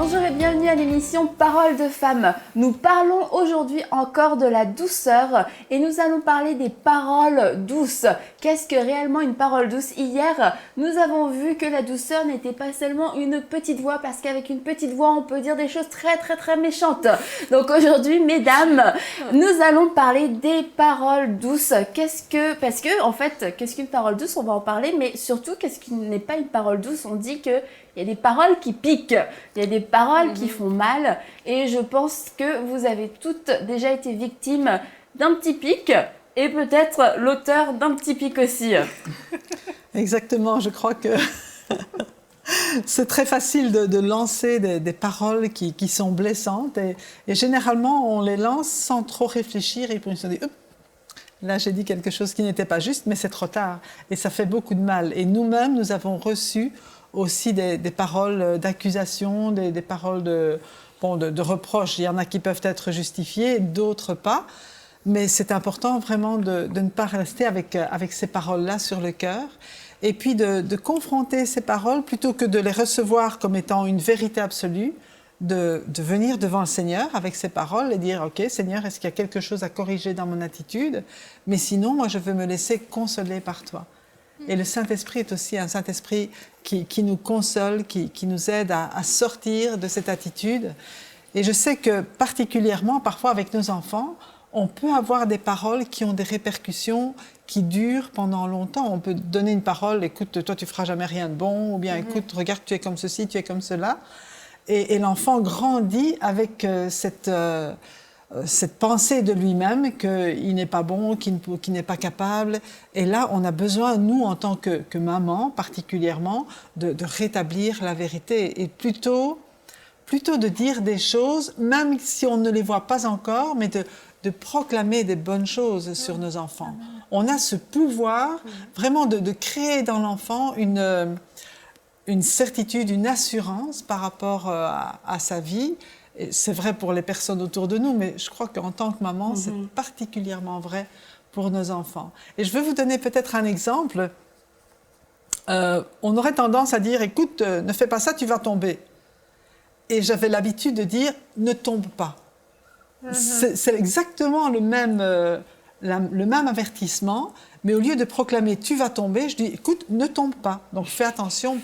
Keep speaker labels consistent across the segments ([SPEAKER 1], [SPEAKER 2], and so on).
[SPEAKER 1] Bonjour et bienvenue à l'émission Paroles de femmes. Nous parlons aujourd'hui encore de la douceur et nous allons parler des paroles douces. Qu'est-ce que réellement une parole douce? Hier, nous avons vu que la douceur n'était pas seulement une petite voix, parce qu'avec une petite voix, on peut dire des choses très méchantes. Donc aujourd'hui, mesdames, nous allons parler des paroles douces. Parce que en fait, qu'est-ce qu'une parole douce? On va en parler, mais surtout, qu'est-ce qui n'est pas une parole douce? On dit que il y a des paroles qui piquent, il y a des paroles qui font mal, et je pense que vous avez toutes déjà été victimes d'un petit pic, et peut-être l'auteur d'un petit pic aussi.
[SPEAKER 2] Exactement, je crois que c'est très facile de lancer des paroles qui sont blessantes, et généralement on les lance sans trop réfléchir, et puis on se dit là j'ai dit quelque chose qui n'était pas juste, mais c'est trop tard, et ça fait beaucoup de mal. Et nous-mêmes, nous avons reçu aussi des paroles d'accusation, des paroles de reproches. Il y en a qui peuvent être justifiées, d'autres pas. Mais c'est important vraiment de ne pas rester avec ces paroles-là sur le cœur. Et puis de confronter ces paroles, plutôt que de les recevoir comme étant une vérité absolue, de venir devant le Seigneur avec ces paroles et dire « Ok, Seigneur, est-ce qu'il y a quelque chose à corriger dans mon attitude? Mais sinon, moi, je veux me laisser consoler par toi. » Et le Saint-Esprit est aussi un Saint-Esprit qui nous console, qui nous aide à sortir de cette attitude. Et je sais que particulièrement, parfois avec nos enfants, on peut avoir des paroles qui ont des répercussions qui durent pendant longtemps. On peut donner une parole, écoute, toi tu feras jamais rien de bon, ou bien écoute, regarde, tu es comme ceci, tu es comme cela. Et l'enfant grandit avec cette pensée de lui-même qu'il n'est pas bon, qu'il n'est pas capable. Et là, on a besoin, nous, en tant que maman, particulièrement, de rétablir la vérité. Et plutôt de dire des choses, même si on ne les voit pas encore, mais de proclamer des bonnes choses sur nos enfants. On a ce pouvoir vraiment de créer dans l'enfant une certitude, une assurance par rapport à sa vie. C'est vrai pour les personnes autour de nous, mais je crois qu'en tant que maman, c'est particulièrement vrai pour nos enfants. Et je veux vous donner peut-être un exemple. On aurait tendance à dire, écoute, ne fais pas ça, tu vas tomber. Et j'avais l'habitude de dire, ne tombe pas. C'est exactement le même avertissement, mais au lieu de proclamer, tu vas tomber, je dis, écoute, ne tombe pas. Donc fais attention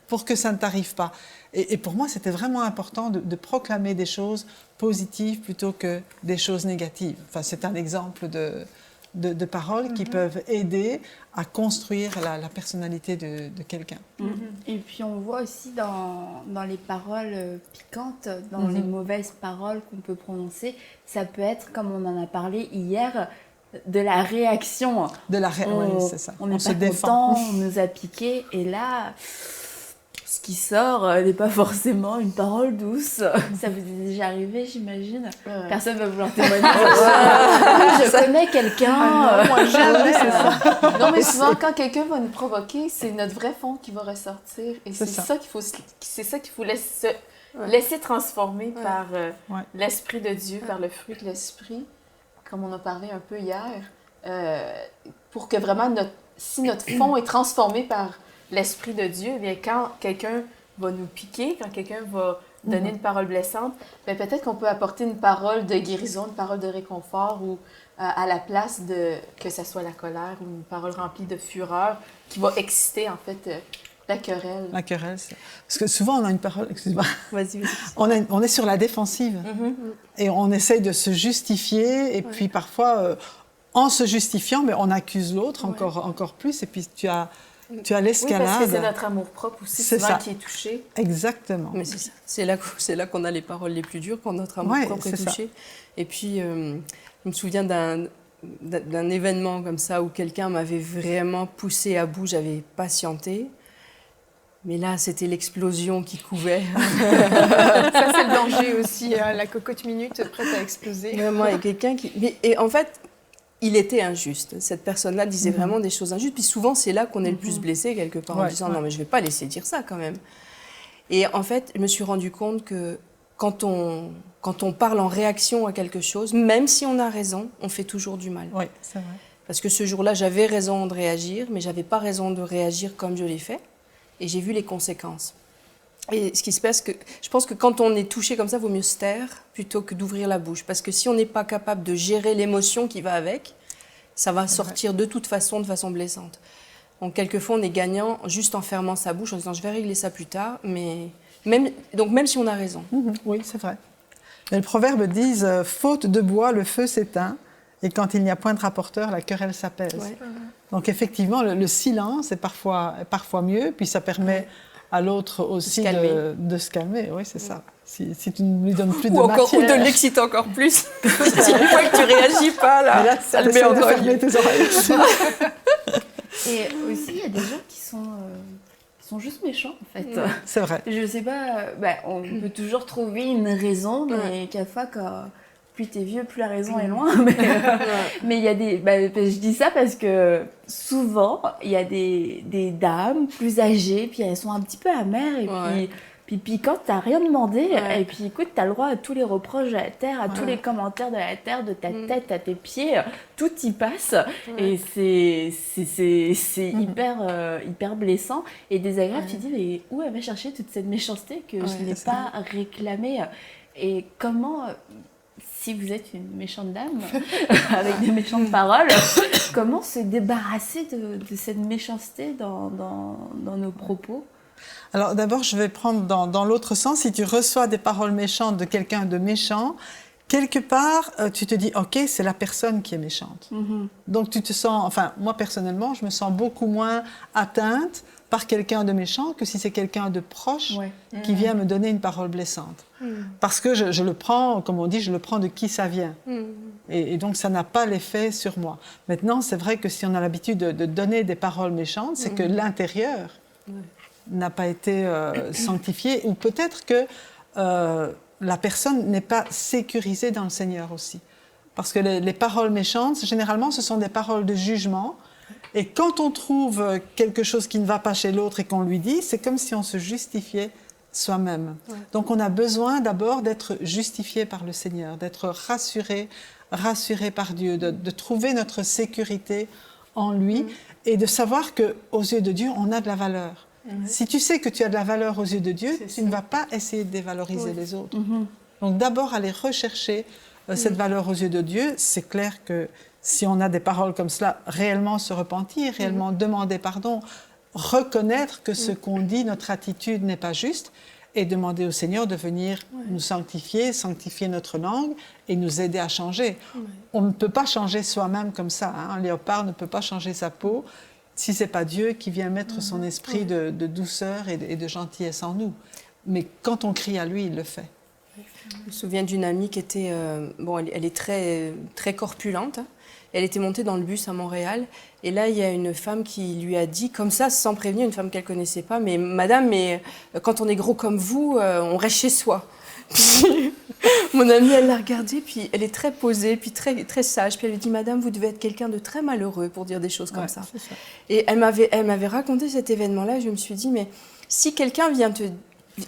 [SPEAKER 2] pour que ça ne t'arrive pas. Et pour moi, c'était vraiment important de proclamer des choses positives plutôt que des choses négatives. Enfin, c'est un exemple de paroles qui peuvent aider à construire la personnalité de quelqu'un.
[SPEAKER 1] Et puis on voit aussi dans les paroles piquantes, dans les mauvaises paroles qu'on peut prononcer, ça peut être, comme on en a parlé hier, de la réaction.
[SPEAKER 2] Oui, c'est ça.
[SPEAKER 1] On n'est pas content, on nous a piqué, et là, ce qui sort n'est pas forcément une parole douce. Ça vous est déjà arrivé, j'imagine? Personne ne va vouloir témoigner. Je connais quelqu'un.
[SPEAKER 3] Non, moi jamais. Non, mais souvent, quand quelqu'un va nous provoquer, c'est notre vrai fond qui va ressortir. Et c'est ça qu'il faut laisser transformer par l'Esprit de Dieu, par le fruit de l'Esprit, comme on a parlé un peu hier, pour que vraiment, si notre fond est transformé par l'Esprit de Dieu, eh bien, quand quelqu'un va nous piquer, quand quelqu'un va donner une parole blessante, bien, peut-être qu'on peut apporter une parole de guérison, une parole de réconfort, ou à la place que ce soit la colère ou une parole remplie de fureur qui va exciter, en fait, la querelle.
[SPEAKER 2] La querelle, parce que souvent on a une parole, excuse-moi,
[SPEAKER 1] Vas-y.
[SPEAKER 2] On est sur la défensive, et on essaye de se justifier, et puis parfois, en se justifiant, mais on accuse l'autre encore plus, et puis tu as l'escalade.
[SPEAKER 3] Oui, parce que c'est notre amour-propre aussi, souvent qui est touché.
[SPEAKER 2] Exactement.
[SPEAKER 4] Mais c'est ça. C'est là qu'on a les paroles les plus dures, quand notre amour-propre est touché. Et puis, je me souviens d'un événement comme ça où quelqu'un m'avait vraiment poussé à bout, j'avais patienté. Mais là, c'était l'explosion qui couvait.
[SPEAKER 3] Ça, c'est le danger aussi, la cocotte minute prête à exploser.
[SPEAKER 4] Vraiment, il y a quelqu'un qui... Et en fait, il était injuste. Cette personne-là disait vraiment des choses injustes. Puis souvent, c'est là qu'on est le plus blessé, quelque part, en disant « Non, mais je ne vais pas laisser dire ça, quand même. » Et en fait, je me suis rendu compte que quand on parle en réaction à quelque chose, même si on a raison, on fait toujours du mal.
[SPEAKER 2] Oui, c'est vrai.
[SPEAKER 4] Parce que ce jour-là, j'avais raison de réagir, mais je n'avais pas raison de réagir comme je l'ai fait. Et j'ai vu les conséquences. Et ce qui se passe, je pense que quand on est touché comme ça, il vaut mieux se taire plutôt que d'ouvrir la bouche. Parce que si on n'est pas capable de gérer l'émotion qui va avec, ça va sortir de toute façon, de façon blessante. Donc quelquefois, on est gagnant juste en fermant sa bouche, en disant je vais régler ça plus tard, mais même si on a raison.
[SPEAKER 2] Oui, c'est vrai. Mais le proverbe dit faute de bois, le feu s'éteint, et quand il n'y a point de rapporteur, la querelle s'apaise. Ouais. Donc effectivement, le silence est parfois mieux, puis ça permet à l'autre aussi de se calmer. Oui, c'est ça. Si tu ne lui donnes plus de matière...
[SPEAKER 4] Ou de l'exciter encore plus. Si une fois que tu réagis pas, là ça le met en
[SPEAKER 2] fermer tes oreilles.
[SPEAKER 1] Et aussi, il y a des gens qui sont juste méchants, en fait.
[SPEAKER 2] C'est vrai.
[SPEAKER 1] Je sais pas, on peut toujours trouver une raison, mais quelquefois, plus t'es vieux, plus la raison est loin. Mais il y a des... je dis ça parce que souvent, il y a des dames plus âgées, puis elles sont un petit peu amères, et puis quand t'as rien demandé, et puis écoute, t'as le droit à tous les reproches de la terre, à tous les commentaires de la terre, de ta tête à tes pieds, tout y passe, et c'est hyper blessant et désagréable. Tu te dis, mais où elle va chercher toute cette méchanceté que je n'ai pas réclamée? Et comment... Si vous êtes une méchante dame, avec des méchantes paroles, comment se débarrasser de cette méchanceté dans nos propos?
[SPEAKER 2] Alors d'abord, je vais prendre dans l'autre sens. Si tu reçois des paroles méchantes de quelqu'un de méchant, quelque part, tu te dis, OK, c'est la personne qui est méchante. Donc tu te sens, enfin, moi personnellement, je me sens beaucoup moins atteinte par quelqu'un de méchant que si c'est quelqu'un de proche qui vient me donner une parole blessante. Parce que je le prends, comme on dit, je le prends de qui ça vient. Et donc ça n'a pas l'effet sur moi. Maintenant, c'est vrai que si on a l'habitude de donner des paroles méchantes, c'est que l'intérieur n'a pas été sanctifié, ou peut-être que la personne n'est pas sécurisée dans le Seigneur aussi. Parce que les paroles méchantes, généralement, ce sont des paroles de jugement. Et quand on trouve quelque chose qui ne va pas chez l'autre et qu'on lui dit, c'est comme si on se justifiait soi-même. Donc on a besoin d'abord d'être justifié par le Seigneur, d'être rassuré par Dieu, de trouver notre sécurité en lui et de savoir qu'aux yeux de Dieu, on a de la valeur. Si tu sais que tu as de la valeur aux yeux de Dieu, tu ne vas pas essayer de dévaloriser les autres. Donc d'abord, aller rechercher cette valeur aux yeux de Dieu. C'est clair que si on a des paroles comme cela, réellement se repentir, réellement demander pardon, reconnaître que ce qu'on dit, notre attitude n'est pas juste, et demander au Seigneur de venir nous sanctifier notre langue et nous aider à changer. On ne peut pas changer soi-même comme ça. Un léopard ne peut pas changer sa peau si ce n'est pas Dieu qui vient mettre son esprit de douceur et de gentillesse en nous. Mais quand on crie à lui, il le fait.
[SPEAKER 4] Je me souviens d'une amie qui était... elle est très, très corpulente. Elle était montée dans le bus à Montréal. Et là, il y a une femme qui lui a dit, comme ça, sans prévenir, une femme qu'elle ne connaissait pas, « Mais madame, quand on est gros comme vous, on reste chez soi. » Puis mon amie, elle l'a regardée, puis elle est très posée, puis très, très sage. Puis elle lui dit, « Madame, vous devez être quelqu'un de très malheureux pour dire des choses comme ça. » Et elle m'avait raconté cet événement-là. Je me suis dit, mais si quelqu'un vient te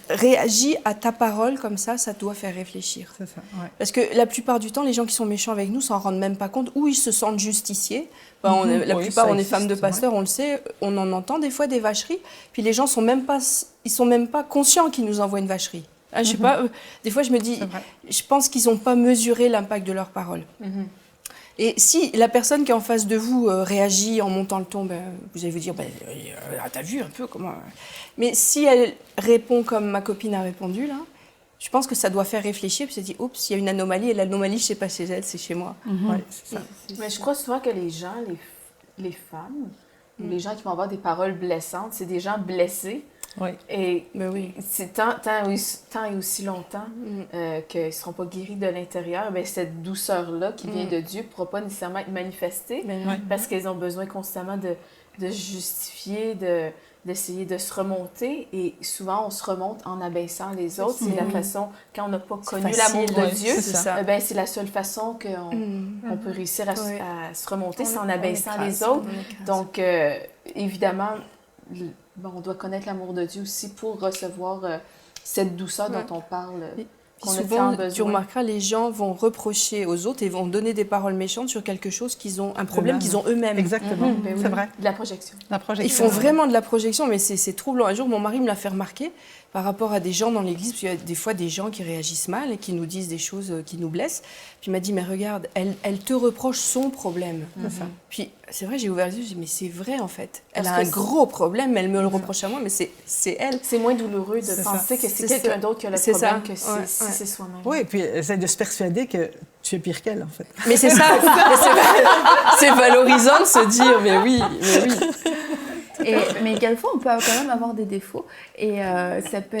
[SPEAKER 4] réagit à ta parole comme ça doit faire réfléchir.
[SPEAKER 2] C'est ça,
[SPEAKER 4] Parce que la plupart du temps, les gens qui sont méchants avec nous s'en rendent même pas compte, ou ils se sentent justiciés. La plupart, on est femmes de pasteurs, on le sait, on en entend des fois des vacheries, puis les gens sont même pas conscients qu'ils nous envoient une vacherie. Je sais pas, des fois je me dis, je pense qu'ils n'ont pas mesuré l'impact de leurs paroles. Et si la personne qui est en face de vous réagit en montant le ton, vous allez vous dire, t'as vu un peu comment... Mais si elle répond comme ma copine a répondu, là, je pense que ça doit faire réfléchir, puis se dit, oups, il y a une anomalie, et l'anomalie, c'est pas chez elle, c'est chez moi.
[SPEAKER 3] C'est ça. Mais je crois souvent que les gens, les femmes, les gens qui vont avoir des paroles blessantes, c'est des gens blessés. Et c'est tant et aussi longtemps qu'ils ne seront pas guéris de l'intérieur, cette douceur-là qui vient de Dieu ne pourra pas nécessairement être manifestée parce qu'ils ont besoin constamment de justifier, d'essayer de se remonter. Et souvent, on se remonte en abaissant les autres. C'est la façon, quand on n'a pas connu l'amour de Dieu, c'est la seule façon qu'on peut réussir à se remonter, c'est en abaissant les autres. Donc, évidemment... on doit connaître l'amour de Dieu aussi pour recevoir cette douceur dont on parle
[SPEAKER 4] Puis souvent, tu remarqueras, les gens vont reprocher aux autres et vont donner des paroles méchantes sur quelque chose un problème qu'ils ont eux-mêmes.
[SPEAKER 2] Exactement, c'est vrai.
[SPEAKER 3] De la projection.
[SPEAKER 4] Ils font vraiment de la projection, mais c'est troublant. Un jour, mon mari me l'a fait remarquer par rapport à des gens dans l'église, parce qu'il y a des fois des gens qui réagissent mal et qui nous disent des choses qui nous blessent. Puis il m'a dit, mais regarde, elle te reproche son problème. C'est ça. Puis c'est vrai, j'ai ouvert les yeux, j'ai dit, mais c'est vrai en fait. Elle a un gros problème, mais elle me le reproche à moi, mais c'est elle.
[SPEAKER 3] C'est moins douloureux de penser que c'est quelqu'un d'autre qui a le problème que si c'est soi-même.
[SPEAKER 2] Oui, et puis essaie de se persuader que tu es pire qu'elle en fait.
[SPEAKER 4] Mais c'est ça, c'est valorisant de se dire, mais oui.
[SPEAKER 1] Mais quelquefois, on peut quand même avoir des défauts. Et ça peut...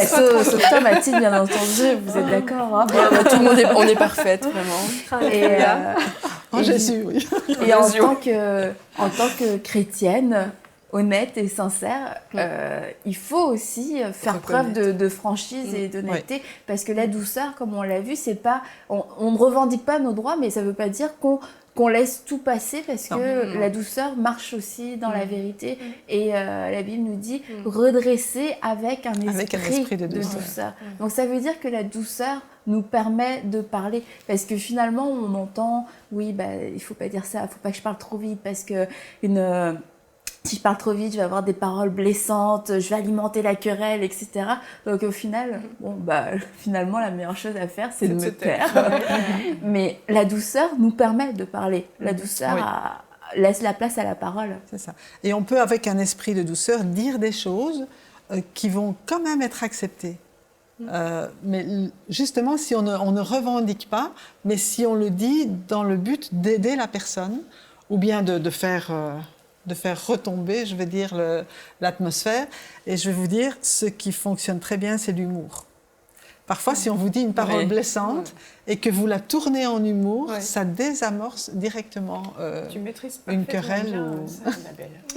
[SPEAKER 1] Sauf toi, Mathilde, bien entendu, vous êtes d'accord. Hein?
[SPEAKER 4] Tout le monde on est parfaite, vraiment.
[SPEAKER 2] En Jésus, oui.
[SPEAKER 1] Et en tant que chrétienne, honnête et sincère, il faut aussi faire preuve de franchise et d'honnêteté, parce que la douceur, comme on l'a vu, c'est pas, on ne revendique pas nos droits, mais ça veut pas dire qu'on laisse tout passer, parce que la douceur marche aussi dans la vérité, et la Bible nous dit redresser avec un esprit de douceur. Donc ça veut dire que la douceur nous permet de parler, parce que finalement on entend, oui, il faut pas dire ça, il faut pas que je parle trop vite, parce que si je parle trop vite, je vais avoir des paroles blessantes, je vais alimenter la querelle, etc. Donc au final, finalement, la meilleure chose à faire, c'est de me taire. Mais la douceur nous permet de parler. La douceur laisse la place à la parole.
[SPEAKER 2] C'est ça. Et on peut, avec un esprit de douceur, dire des choses qui vont quand même être acceptées. Mais justement, si on ne revendique pas, mais si on le dit dans le but d'aider la personne, ou bien de faire retomber, je veux dire, l'atmosphère. Et je vais vous dire, ce qui fonctionne très bien, c'est l'humour. Parfois, si on vous dit une parole blessante et que vous la tournez en humour, ça désamorce directement une querelle.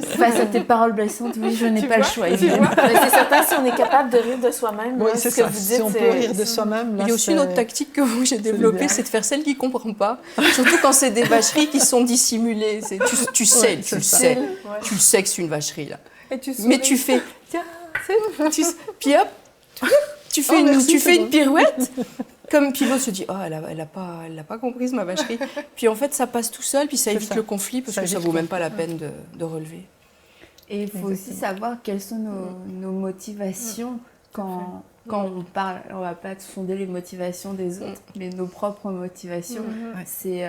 [SPEAKER 1] Face à tes paroles blessantes, oui, je n'ai pas le choix.
[SPEAKER 3] C'est certain, si on est capable de rire de soi-même,
[SPEAKER 2] c'est ça. Si on peut rire de soi-même...
[SPEAKER 4] Il y a aussi une autre tactique que j'ai développée, c'est de faire celle qui ne comprend pas. Surtout quand c'est des vacheries qui sont dissimulées. Tu sais que c'est une vacherie, là. Mais tu fais... Puis hop, tu fais une pirouette, puis l'autre se dit « Oh, elle a pas comprise ma vacherie ». Puis en fait, ça passe tout seul, puis ça évite le conflit, parce que ça ne vaut même pas la peine de relever.
[SPEAKER 1] Et il faut aussi savoir quelles sont nos motivations quand on parle. On ne va pas sonder les motivations des autres, mais nos propres motivations. C'est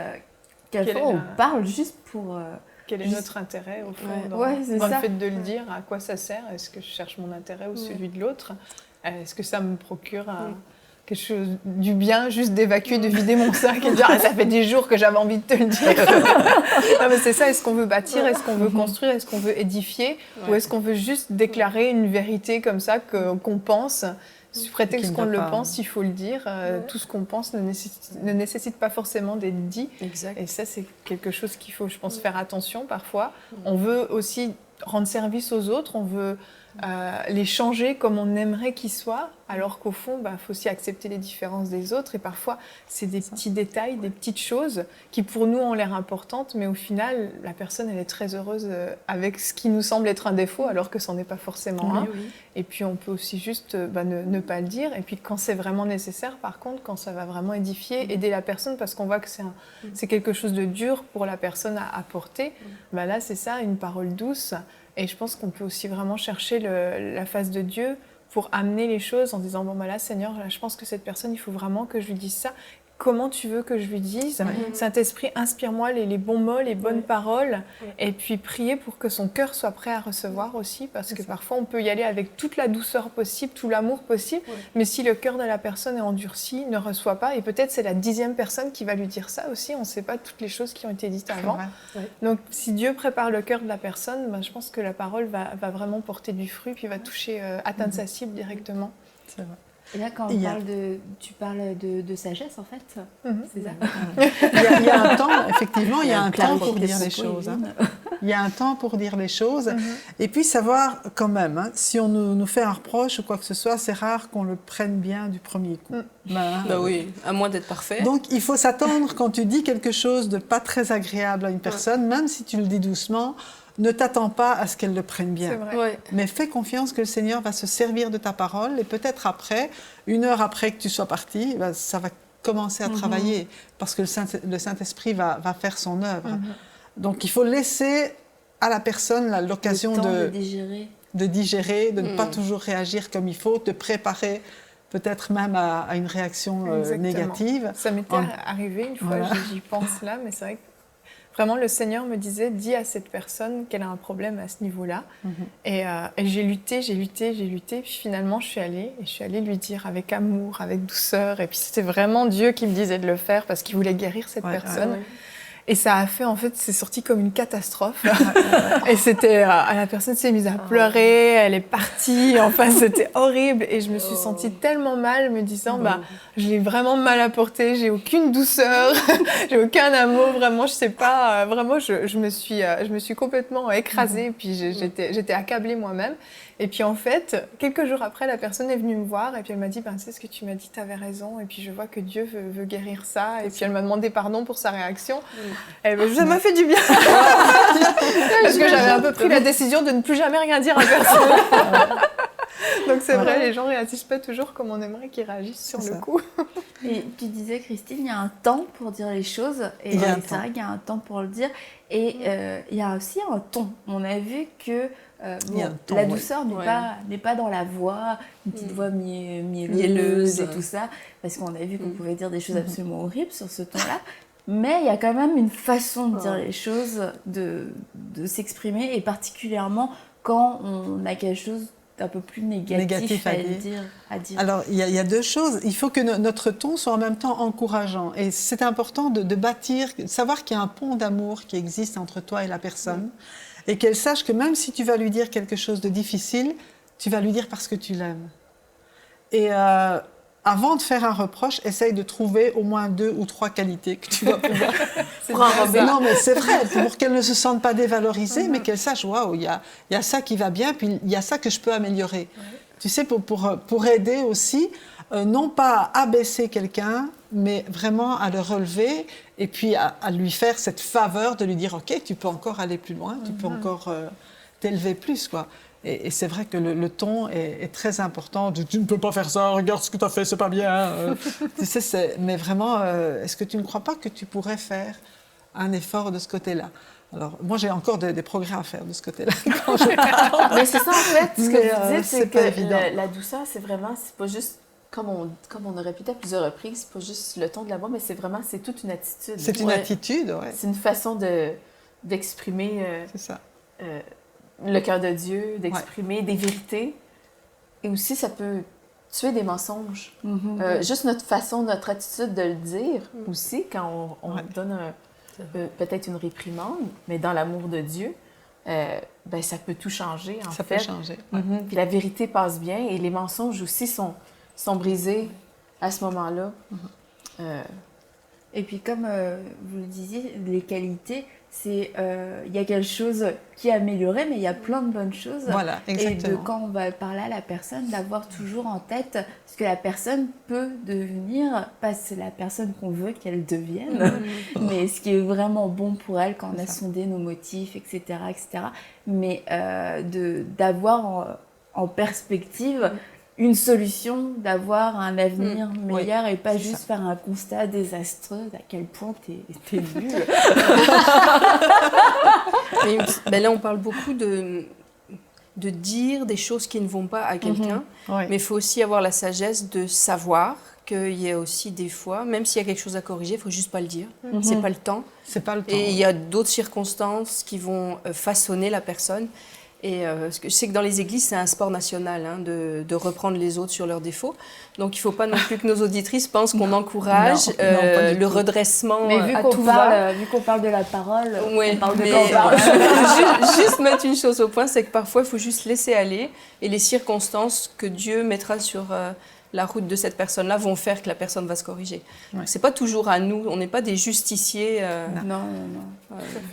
[SPEAKER 1] quelquefois on parle juste pour...
[SPEAKER 5] Quel est notre intérêt, au fond, dans le fait de le dire? À quoi ça sert? Est-ce que je cherche mon intérêt ou celui de l'autre? Est-ce que ça me procure quelque chose du bien, juste d'évacuer, de vider mon sac et de dire ça fait des jours que j'avais envie de te le dire. Non, mais c'est ça, est-ce qu'on veut bâtir, est-ce qu'on veut construire, est-ce qu'on veut édifier, ou est-ce qu'on veut juste déclarer une vérité comme ça qu'on pense, sous prétexte qu'on le pense, il faut le dire. Tout ce qu'on pense ne nécessite pas forcément d'être dit.
[SPEAKER 4] Exact.
[SPEAKER 5] Et ça, c'est quelque chose qu'il faut, je pense, faire attention parfois. On veut aussi rendre service aux autres, on veut les changer comme on aimerait qu'ils soient, alors qu'au fond, il faut aussi accepter les différences des autres. Et parfois, c'est des petits détails, des petites choses qui, pour nous, ont l'air importantes, mais au final, la personne, elle est très heureuse avec ce qui nous semble être un défaut, alors que ce n'en est pas forcément un. Oui. Et puis, on peut aussi juste ne pas le dire. Et puis, quand c'est vraiment nécessaire, par contre, quand ça va vraiment édifier, aider la personne, parce qu'on voit que c'est quelque chose de dur pour la personne à porter, là, c'est ça, une parole douce. Et je pense qu'on peut aussi vraiment chercher la face de Dieu pour amener les choses en disant, là, Seigneur, là, je pense que cette personne, il faut vraiment que je lui dise ça. Comment tu veux que je lui dise ? Saint-Esprit, inspire-moi les bons mots, les bonnes paroles. Et puis prier pour que son cœur soit prêt à recevoir aussi, parce que parfois, on peut y aller avec toute la douceur possible, tout l'amour possible, mais si le cœur de la personne est endurci, ne reçoit pas, et peut-être c'est la 10e personne qui va lui dire ça aussi, on ne sait pas toutes les choses qui ont été dites avant. Donc, si Dieu prépare le cœur de la personne, je pense que la parole va vraiment porter du fruit, puis va toucher, atteindre sa cible directement.
[SPEAKER 2] C'est vrai.
[SPEAKER 1] Et là, quand tu parles de sagesse, en fait, c'est ça.
[SPEAKER 2] Il y a un temps, effectivement, il y a un temps pour dire les choses. Il y a un temps pour dire les choses. Et puis savoir quand même, si on nous fait un reproche ou quoi que ce soit, c'est rare qu'on le prenne bien du premier coup.
[SPEAKER 4] Oui, à moins d'être parfait.
[SPEAKER 2] Donc il faut s'attendre, quand tu dis quelque chose de pas très agréable à une personne, même si tu le dis doucement, ne t'attends pas à ce qu'elle le prenne bien.
[SPEAKER 5] C'est vrai.
[SPEAKER 4] Ouais.
[SPEAKER 2] Mais fais confiance que le Seigneur va se servir de ta parole et peut-être après, 1 heure après que tu sois parti, ça va commencer à travailler parce que le Saint-Esprit va faire son œuvre. Donc, il faut laisser à la personne l'occasion
[SPEAKER 1] de
[SPEAKER 2] digérer, de ne pas toujours réagir comme il faut, de préparer peut-être même à une réaction négative.
[SPEAKER 5] Ça m'était arrivé une fois, j'y pense là, mais c'est vrai que vraiment le Seigneur me disait, dis à cette personne qu'elle a un problème à ce niveau-là. Et j'ai lutté, puis finalement je suis allée lui dire avec amour, avec douceur, et puis c'était vraiment Dieu qui me disait de le faire parce qu'il voulait guérir cette personne. Et ça a fait, en fait, c'est sorti comme une catastrophe. Et c'était, la personne s'est mise à pleurer, elle est partie, enfin, c'était horrible. Et je me suis sentie tellement mal, me disant, je l'ai vraiment mal apporté, j'ai aucune douceur, j'ai aucun amour, vraiment, je sais pas, vraiment, je me suis complètement écrasée, puis j'étais accablée moi-même. Et puis en fait, quelques jours après, la personne est venue me voir et puis elle m'a dit, c'est ce que tu m'as dit, tu avais raison. Et puis je vois que Dieu veut guérir ça. Et puis elle m'a demandé pardon pour sa réaction. Et ça m'a fait du bien. Parce que j'avais un peu pris la décision de ne plus jamais rien dire à personne. Donc c'est vrai, les gens ne réagissent pas toujours comme on aimerait qu'ils réagissent sur le coup.
[SPEAKER 1] Et tu disais, Christine, il y a un temps pour dire les choses. Et c'est vrai qu'il y a un temps pour le dire. Et il y a aussi un ton. On a vu que la douceur n'est pas dans la voix, une petite voix mielleuse et tout ça, parce qu'on a vu qu'on pouvait dire des choses absolument horribles sur ce ton-là, mais il y a quand même une façon de dire les choses, de s'exprimer, et particulièrement quand on a quelque chose d'un peu plus négatif à dire.
[SPEAKER 2] Alors, il y a 2 choses. Il faut que notre ton soit en même temps encourageant. Et c'est important de bâtir, de savoir qu'il y a un pont d'amour qui existe entre toi et la personne. Et qu'elle sache que même si tu vas lui dire quelque chose de difficile, tu vas lui dire parce que tu l'aimes. Et avant de faire un reproche, essaye de trouver au moins 2 ou 3 qualités que tu vas pouvoir... Non, mais c'est vrai, pour qu'elle ne se sente pas dévalorisée, mais qu'elle sache, waouh, il y a ça qui va bien, puis il y a ça que je peux améliorer. Tu sais, pour aider aussi, non pas à abaisser quelqu'un, mais vraiment à le relever et puis à lui faire cette faveur de lui dire « Ok, tu peux encore aller plus loin, tu peux encore t'élever plus. » quoi. Et c'est vrai que le ton est très important. « Tu ne peux pas faire ça, regarde ce que tu as fait, c'est pas bien. » Tu sais, mais vraiment, est-ce que tu ne crois pas que tu pourrais faire un effort de ce côté-là? Alors, moi, j'ai encore des progrès à faire de ce côté-là. Quand je parle.
[SPEAKER 3] Mais c'est ça, en fait, ce que vous dites, c'est que la douceur, c'est pas juste... Comme on a répété à plusieurs reprises, c'est pas juste le ton de la voix, mais c'est toute une attitude.
[SPEAKER 2] C'est une attitude, oui.
[SPEAKER 3] C'est une façon d'exprimer le cœur de Dieu, d'exprimer des vérités. Et aussi, ça peut tuer des mensonges. Juste notre attitude de le dire aussi, quand on donne peut-être une réprimande, mais dans l'amour de Dieu, ça peut tout changer, en fait.
[SPEAKER 2] Ça peut changer.
[SPEAKER 3] Puis la vérité passe bien et les mensonges aussi sont brisés à ce moment-là.
[SPEAKER 1] Et puis comme vous le disiez, les qualités, c'est il y a quelque chose qui est amélioré, mais il y a plein de bonnes choses.
[SPEAKER 2] Voilà, exactement.
[SPEAKER 1] Et quand on va parler à la personne, d'avoir toujours en tête ce que la personne peut devenir, pas c'est la personne qu'on veut qu'elle devienne, mais ce qui est vraiment bon pour elle quand on a sondé nos motifs, etc. Mais d'avoir en perspective une solution, d'avoir un avenir meilleur et pas juste faire un constat désastreux d'à quel point t'es nul.
[SPEAKER 4] Mais là, on parle beaucoup de dire des choses qui ne vont pas à quelqu'un, mais il faut aussi avoir la sagesse de savoir qu'il y a aussi des fois, même s'il y a quelque chose à corriger, il ne faut juste pas le dire. C'est pas le temps.
[SPEAKER 2] C'est pas le temps.
[SPEAKER 4] Et il y a d'autres circonstances qui vont façonner la personne. Et je sais que dans les églises, c'est un sport national de reprendre les autres sur leurs défauts. Donc, il ne faut pas non plus que nos auditrices pensent qu'on encourage le redressement à tout va.
[SPEAKER 1] Vu qu'on parle de la parole,
[SPEAKER 4] on
[SPEAKER 1] parle de quoi on parle.
[SPEAKER 4] Juste mettre une chose au point, c'est que parfois, il faut juste laisser aller. Et les circonstances que Dieu mettra sur la route de cette personne-là vont faire que la personne va se corriger. Ce n'est pas toujours à nous. On n'est pas des justiciers.
[SPEAKER 1] Non.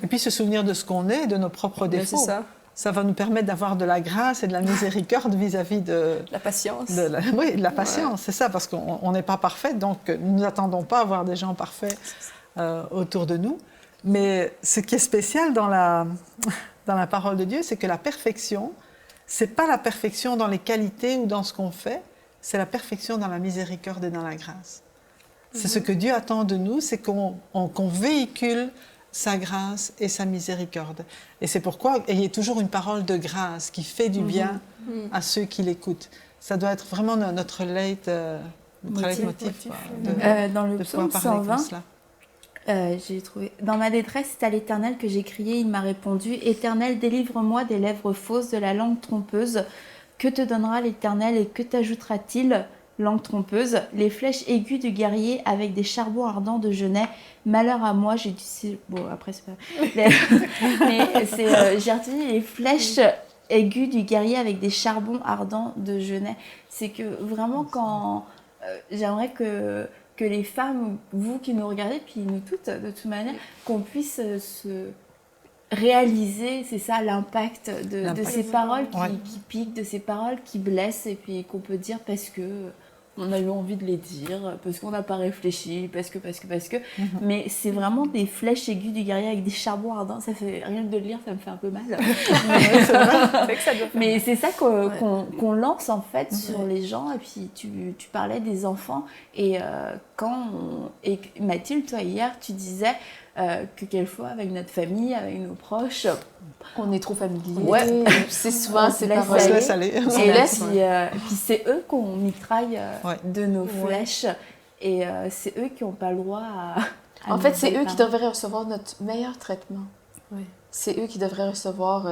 [SPEAKER 2] Et puis, se souvenir de ce qu'on est, de nos propres défauts.
[SPEAKER 4] C'est ça.
[SPEAKER 2] Ça va nous permettre d'avoir de la grâce et de la miséricorde vis-à-vis de...
[SPEAKER 4] La patience.
[SPEAKER 2] de la patience, c'est ça, parce qu'on n'est pas parfait, donc nous n'attendons pas à avoir des gens parfaits autour de nous. Mais ce qui est spécial dans dans la parole de Dieu, c'est que la perfection, c'est pas la perfection dans les qualités ou dans ce qu'on fait, c'est la perfection dans la miséricorde et dans la grâce. C'est ce que Dieu attend de nous, c'est qu'on véhicule sa grâce et sa miséricorde. Et c'est pourquoi ayez toujours une parole de grâce qui fait du bien à ceux qui l'écoutent. Ça doit être vraiment notre leitmotiv.
[SPEAKER 1] Dans le psaume 120, j'ai trouvé. Dans ma détresse, c'est à l'Éternel que j'ai crié, il m'a répondu. Éternel, délivre-moi des lèvres fausses, de la langue trompeuse. Que te donnera l'Éternel et que t'ajoutera-t-il? Langue trompeuse, les flèches aiguës du guerrier avec des charbons ardents de genêt. Malheur à moi, j'ai dit. Bon, après, c'est pas. Mais j'ai retenu les flèches aiguës du guerrier avec des charbons ardents de genêt. C'est que vraiment, quand. J'aimerais que les femmes, vous qui nous regardez, puis nous toutes, de toute manière, qu'on puisse se réaliser, c'est ça, l'impact de ces paroles qui piquent, de ces paroles qui blessent, et puis qu'on peut dire parce que on a eu envie de les dire, parce qu'on n'a pas réfléchi, parce que. Mais c'est vraiment des flèches aiguës du guerrier avec des charbons ardents. Ça fait rien que de le lire, ça me fait un peu mal. Mais c'est ça qu'on lance en fait sur les gens. Et puis tu parlais des enfants. Et et Mathilde, toi hier, tu disais que quelquefois avec notre famille, avec nos proches,
[SPEAKER 3] on est trop familier.
[SPEAKER 1] Ouais.
[SPEAKER 3] C'est souvent ces paroles.
[SPEAKER 2] On se laisse aller.
[SPEAKER 1] Et puis c'est eux qu'on mitraille de nos flèches. Et c'est eux qui n'ont pas le droit à
[SPEAKER 3] en fait, c'est eux qui devraient recevoir notre meilleur traitement.
[SPEAKER 4] Oui.
[SPEAKER 3] C'est eux qui devraient recevoir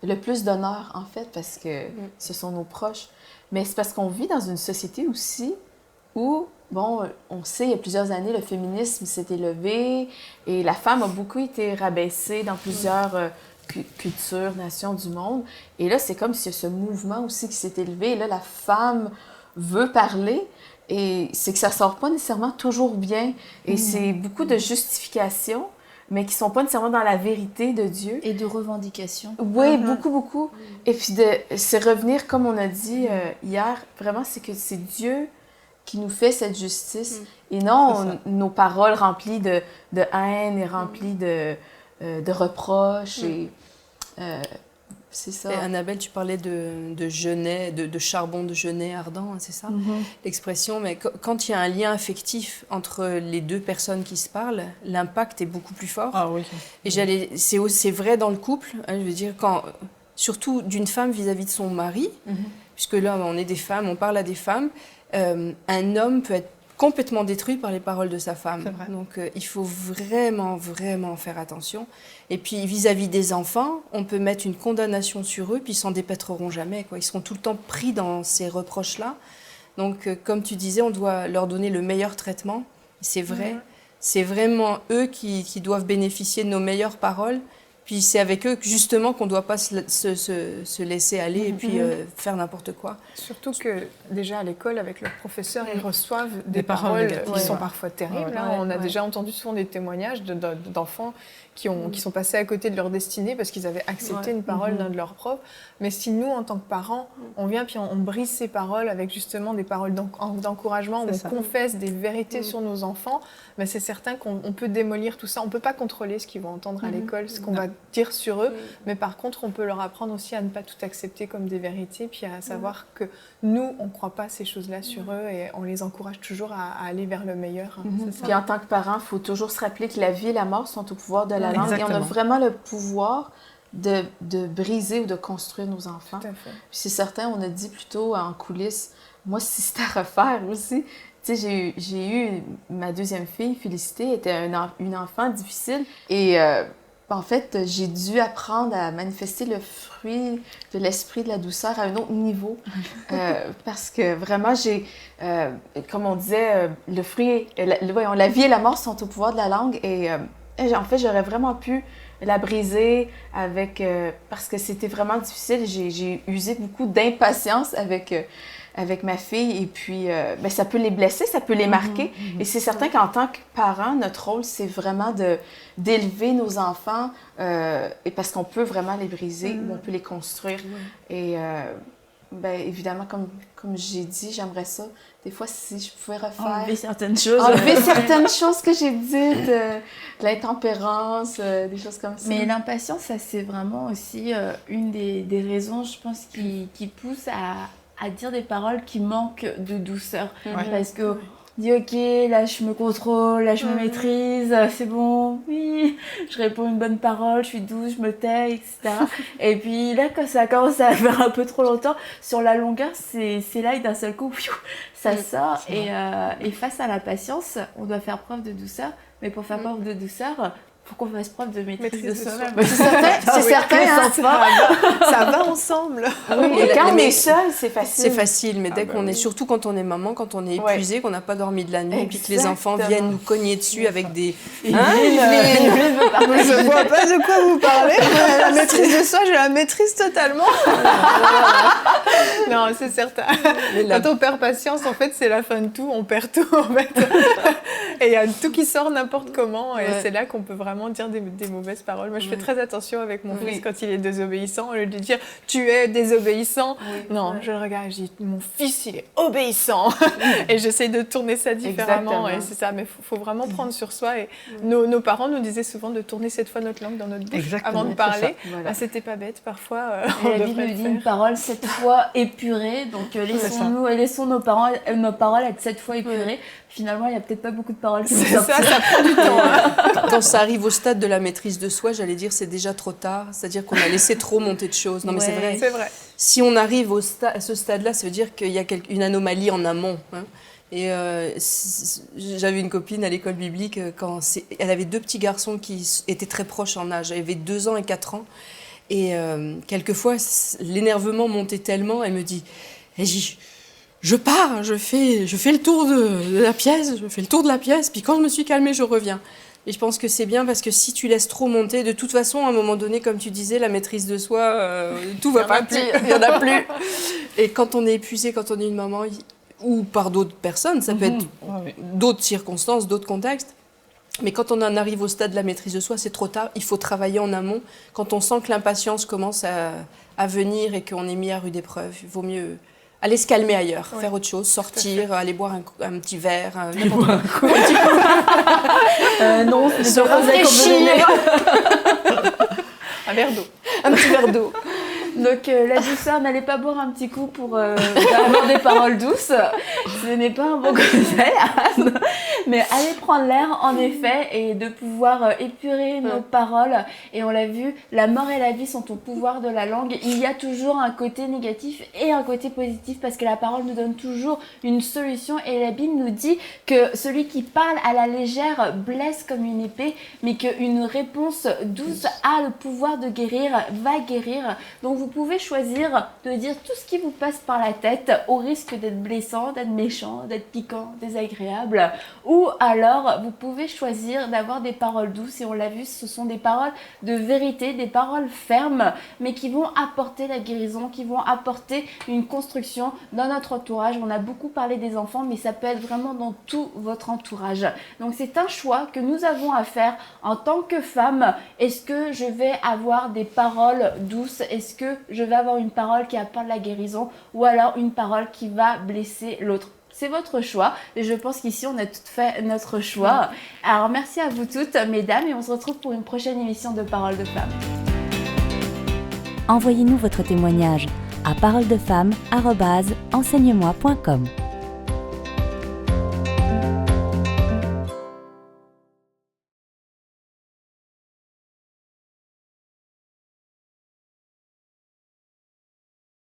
[SPEAKER 3] le plus d'honneur, en fait, parce que ce sont nos proches. Mais c'est parce qu'on vit dans une société aussi où, bon, on sait, il y a plusieurs années, le féminisme s'est élevé et la femme a beaucoup été rabaissée dans plusieurs cultures, nations du monde. Et là, c'est comme s'il y a ce mouvement aussi qui s'est élevé. Et là, la femme veut parler et c'est que ça sort pas nécessairement toujours bien. Et c'est beaucoup de justifications, mais qui sont pas nécessairement dans la vérité de Dieu.
[SPEAKER 1] Et de revendications.
[SPEAKER 3] Oui, beaucoup. Et puis, c'est revenir, comme on a dit hier, vraiment, c'est que c'est Dieu qui nous fait cette justice. Et non nos paroles remplies de haine et remplies de reproches. Et c'est ça.
[SPEAKER 4] Et Annabelle, tu parlais de genêt, de charbon de genêt ardent, c'est ça l'expression. Mais quand il y a un lien affectif entre les deux personnes qui se parlent, l'impact est beaucoup plus fort.
[SPEAKER 2] Ah oui. Et
[SPEAKER 4] c'est vrai dans le couple, hein, je veux dire, surtout d'une femme vis-à-vis de son mari, puisque là, on est des femmes, on parle à des femmes. Un homme peut être complètement détruit par les paroles de sa femme. Donc, il faut vraiment faire attention. Et puis, vis-à-vis des enfants, on peut mettre une condamnation sur eux, puis ils s'en dépêtreront jamais, quoi. Ils seront tout le temps pris dans ces reproches-là. Donc, comme tu disais, on doit leur donner le meilleur traitement. C'est vrai. C'est vraiment eux qui doivent bénéficier de nos meilleures paroles. Puis c'est avec eux justement qu'on ne doit pas se laisser aller et puis faire n'importe quoi.
[SPEAKER 5] Surtout que déjà à l'école, avec leurs professeurs, ils reçoivent des paroles qui sont parfois terribles. On a déjà entendu souvent des témoignages d'enfants qui sont passés à côté de leur destinée parce qu'ils avaient accepté une parole d'un de leurs profs. Mais si nous, en tant que parents, on vient puis on brise ces paroles avec justement des paroles d'encouragement, où on confesse des vérités sur nos enfants, ben c'est certain qu'on peut démolir tout ça. On ne peut pas contrôler ce qu'ils vont entendre à l'école, ce qu'on va dire sur eux, mais par contre, on peut leur apprendre aussi à ne pas tout accepter comme des vérités, puis à savoir que nous, on ne croit pas ces choses-là sur eux et on les encourage toujours à aller vers le meilleur. C'est ça.
[SPEAKER 3] Puis en tant que parent, il faut toujours se rappeler que la vie et la mort sont au pouvoir de la langue.
[SPEAKER 2] Exactement.
[SPEAKER 3] Et on a vraiment le pouvoir de briser ou de construire nos enfants.
[SPEAKER 5] Tout à fait.
[SPEAKER 3] Puis c'est certain, on a dit plutôt en coulisses, moi, si c'était à refaire aussi, tu sais, j'ai eu ma deuxième fille, Félicité, était une enfant difficile. Et en fait, j'ai dû apprendre à manifester le fruit de l'esprit de la douceur à un autre niveau. Parce que vraiment, comme on disait, le fruit, la vie et la mort sont au pouvoir de la langue. Et en fait, j'aurais vraiment pu la briser parce que c'était vraiment difficile. J'ai usé beaucoup d'impatience avec ma fille, et puis ça peut les blesser, ça peut les marquer. Et c'est certain qu'en tant que parent, notre rôle, c'est vraiment d'élever nos enfants, et parce qu'on peut vraiment les briser ou on peut les construire. Et Ben, évidemment, comme j'ai dit, j'aimerais ça. Des fois, si je pouvais refaire...
[SPEAKER 1] Enlever certaines choses.
[SPEAKER 3] Enlever certaines choses que j'ai dites, de l'intempérance, des choses comme ça.
[SPEAKER 1] Mais l'impatience, ça c'est vraiment aussi une des raisons, je pense, qui pousse à dire des paroles qui manquent de douceur. Parce que dit ok, là je me contrôle, là je me maîtrise, c'est bon, oui, je réponds une bonne parole, je suis douce, je me tais, etc. Et puis là, quand ça commence à faire un peu trop longtemps, sur la longueur, c'est là et d'un seul coup, ça sort. Et face à la patience, on doit faire preuve de douceur, mais pour faire preuve de douceur, faut qu'on fasse preuve de maîtrise de soi-même.
[SPEAKER 3] C'est certain,
[SPEAKER 5] ça va ensemble.
[SPEAKER 3] Oui, et quand on est seul, c'est facile.
[SPEAKER 4] C'est facile, mais dès qu'on est, surtout quand on est maman, quand on est épuisé, qu'on n'a pas dormi de la nuit, et puis que les enfants viennent nous cogner dessus avec des...
[SPEAKER 5] Je ne vois pas de quoi vous parlez. La maîtrise de soi, je la maîtrise totalement. Non, c'est certain. Quand on perd patience, en fait, c'est la fin de tout. On perd tout, en fait. Et il y a tout qui sort n'importe comment. Et c'est là qu'on peut vraiment dire des mauvaises paroles. Moi, je fais très attention avec mon fils quand il est désobéissant. Au lieu de lui dire « tu es désobéissant », je le regarde et je dis « mon fils, il est obéissant ». Et j'essaye de tourner ça différemment. Et c'est ça, mais il faut vraiment prendre sur soi. Et nos parents nous disaient souvent de tourner cette fois notre langue dans notre bouche avant de parler. Voilà. C'était pas bête, parfois.
[SPEAKER 1] La Bible nous dit une parole 7 fois épurée. Donc laissons nos paroles être 7 fois épurées. Finalement, il n'y a peut-être pas beaucoup de paroles qui nous sortent.
[SPEAKER 5] Ça prend du temps.
[SPEAKER 4] Quand ça arrive au stade de la maîtrise de soi, j'allais dire c'est déjà trop tard. C'est-à-dire qu'on a laissé trop monter de choses. Non, mais c'est vrai.
[SPEAKER 5] C'est vrai.
[SPEAKER 4] Si on arrive à ce stade-là, ça veut dire qu'il y a une anomalie en amont. Et j'avais une copine à l'école biblique, elle avait 2 petits garçons qui étaient très proches en âge. Elle avait 2 ans et 4 ans. Et quelquefois, l'énervement montait tellement, elle me dit je pars, je fais le tour de la pièce, puis quand je me suis calmée, je reviens. Et je pense que c'est bien parce que si tu laisses trop monter, de toute façon, à un moment donné, comme tu disais, la maîtrise de soi, tout va pas plus, il n'y en a plus. Et quand on est épuisé, quand on est une maman, ou par d'autres personnes, ça peut être d'autres circonstances, d'autres contextes, mais quand on en arrive au stade de la maîtrise de soi, c'est trop tard, il faut travailler en amont. Quand on sent que l'impatience commence à venir et qu'on est mis à rude épreuve, il vaut mieux aller se calmer ailleurs, faire autre chose, sortir, aller boire un petit verre, n'importe quoi.
[SPEAKER 1] Non,
[SPEAKER 3] se rafraîchir.
[SPEAKER 5] Un verre d'eau.
[SPEAKER 3] Un petit verre d'eau.
[SPEAKER 1] Donc la douceur, n'allez pas boire un petit coup pour avoir des paroles douces. Ce n'est pas un bon conseil, Anne. Mais allez prendre l'air, en effet, et de pouvoir épurer nos paroles. Et on l'a vu, la mort et la vie sont au pouvoir de la langue. Il y a toujours un côté négatif et un côté positif parce que la parole nous donne toujours une solution. Et la Bible nous dit que celui qui parle à la légère blesse comme une épée, mais qu'une réponse douce a le pouvoir de guérir, va guérir. Donc vous pouvez choisir de dire tout ce qui vous passe par la tête au risque d'être blessant, d'être méchant, d'être piquant, désagréable. Ou alors vous pouvez choisir d'avoir des paroles douces et on l'a vu, ce sont des paroles de vérité, des paroles fermes mais qui vont apporter la guérison, qui vont apporter une construction dans notre entourage. On a beaucoup parlé des enfants mais ça peut être vraiment dans tout votre entourage. Donc c'est un choix que nous avons à faire en tant que femme. Est-ce que je vais avoir des paroles douces? Est-ce que je vais avoir une parole qui apporte la guérison ou alors une parole qui va blesser l'autre? C'est votre choix et je pense qu'ici on a toutes fait notre choix. Alors merci à vous toutes mesdames et on se retrouve pour une prochaine émission de Paroles de Femmes.
[SPEAKER 6] Envoyez-nous votre témoignage à paroledefemme@enseigne-moi.com.